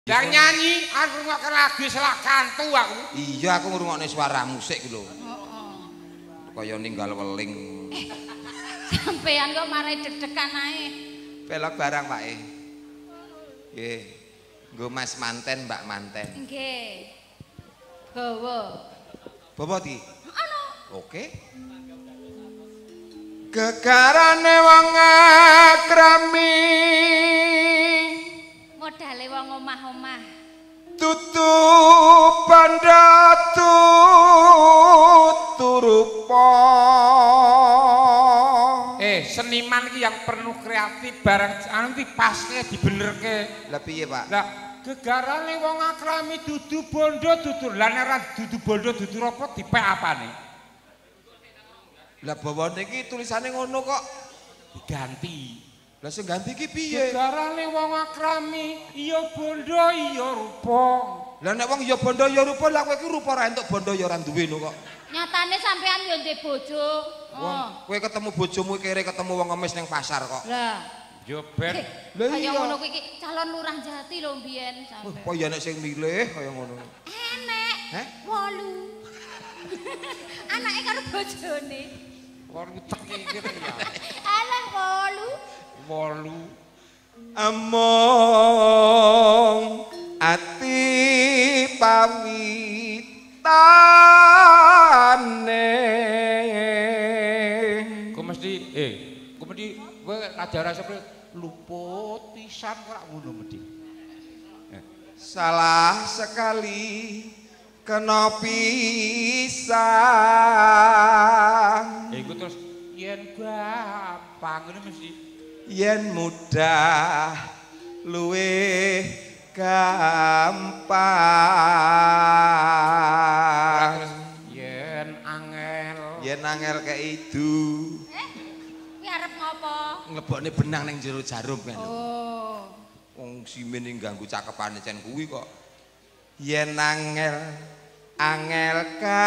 Yang nyanyi aku ngrungokne lagu selak kantu aku. Iya aku ngrungokne suara musik lho. Kaya ninggal weling. Sampeyan kok marai deg-degan ae. Pelok barang Pak e. Nggih. Nggo Mas manten, Mbak manten. Nggih. Bawa. Bawa di? Ono. Oke. Gegarane wong akrami. Modale wong omah-omah. Tutu bandha turupa. Seniman iki yang penuh kreatif barang anu dipaske dibenerke. Lah piye, Pak? Lah gegarane wong akrami dudu bondo dudu lan ora dudu bondo dudu apa dipek apane? Lah bawane iki tulisane ngono kok Diganti. Lah sing ganti iki piye? Gegarane wong akrami iya bondo iya rupa. Lah nek wong ya bondo ya rupa lah kowe iki rupa ora entuk bondo ya ora duwe lho kok. Nyatane sampean yo ndek bojo. Kowe ketemu bojomu kere ketemu wong ngemis ning pasar kok. Lah, Yo ben. kaya ngono kuwi iki calon lurah Jati lho mbiyen sampe. Kok ya nek sing milih kaya ngono. Enek. Heh? 8. Anake karo bojone. Wong teki iki ya. Alah 8. Among ati pawitane. Kok mesti kowe ajaran sepe luput pisan kok ngono mesti. Salah sekali kena pisan. Iku terus yen gampang ngene mesti Yen mudah luwih gampang. yen angel keidu Kuwi arep ngopo? nglebokne benang ning jero jarum kan. Oh. Wong simen ning ganggu cakepane cen kuwi kok. Yen angel ka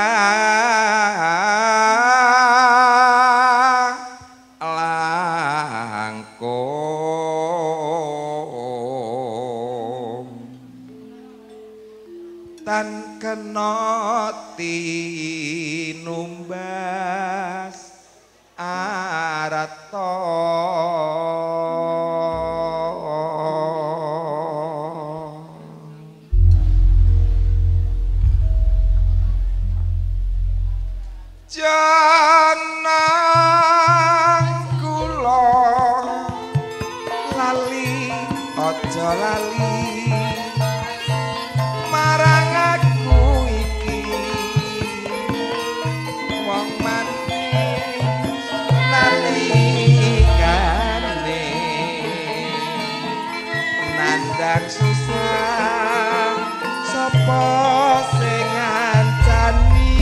langkung tan kena tinumbas arata janang kula lali aja lali marang aku iki wong manis nalikane nandang susah sapa sing ngancani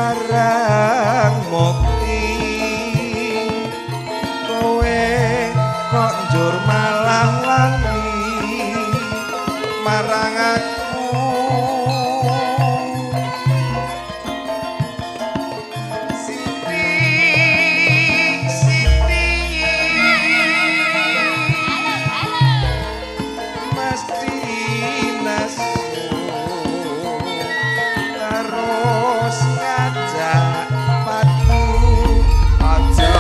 barang mukti kowe kok njur malah wangi marang aku Siti mesti nasu terus ngajak padu aja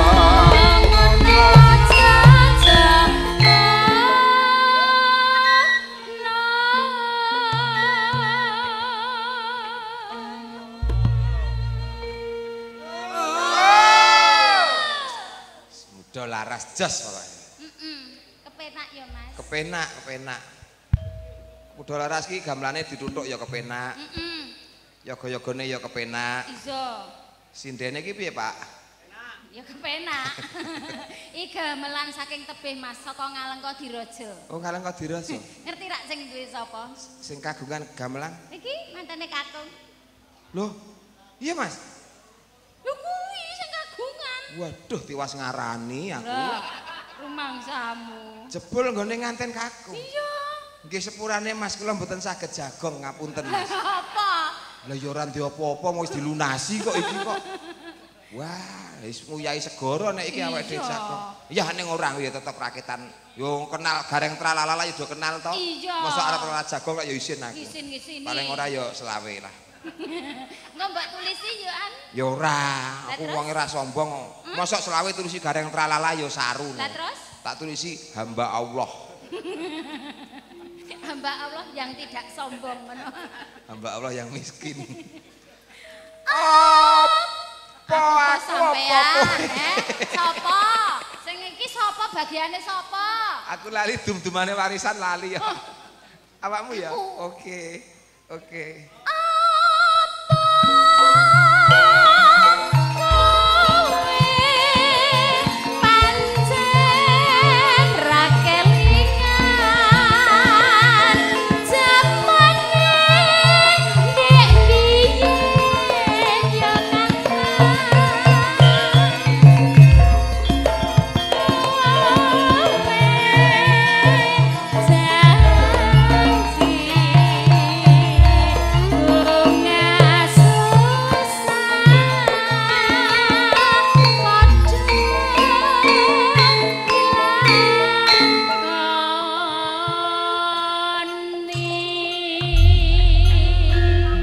ngono laras jas pokoknya. kepenak ya, Mas. Kepenak. Kuda laras ki gamelane dituthuk ya kepenak. Yoga-yogane ya kepenak. Iso. Sindene ki piye, Pak? Ya kepenak. Iki gamelan saking tebih Mas, saka Ngalengka Diraja. Oh, Ngalengka Diraja. Ngerti rak sing duwe sapa? Sing kagungan gamelan. Iki mantene Kakung. Loh, iya Mas? Lho kuwi sing kagungan. Waduh, tiwas ngarani aku. Lah, rumangsamu. Jebul nggone nganten kakung. Iya. Nggih sepurane Mas, kula mboten saged jagong, ngapunten Mas. Apa? Lah ya ora ndek apa-apa, wis dilunasi kok iki kok. Wah, wis nguyai segara nek iki awake dhewe jagong. Ya ning ora ya tetep rakitan. Yo kenal gareng tralalala ya do kenal to. Iya. Mosok arep ora jagong kok ya isin aku. Isin-isini. Paling ora ya selawe lah. Engko mbak tulisi yo an. Ya ora, aku terus? wong ora sombong. Mosok selawe tulisi gareng tralala ya saru. Lah terus? Tak tulisi hamba Allah. Hamba Allah yang tidak sombong ngono. Hamba Allah yang miskin. Apa sampean? Sapa? Sing iki sapa bagiane sapa? Aku lali dum-dumane warisan lali ya. Oh. Awakmu ya? Aku. Oke.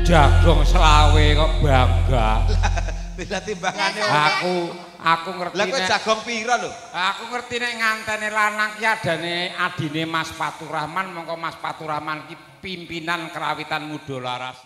Jagong selawe kok bangga. Bila timbangane Aku ngerti. Lah kok jagong pira lho? Aku ngerti nek ngantene lanang ki adane adine Mas Faturrahman, mongko Mas Faturrahman ki pimpinan kerawitan Muda Laras.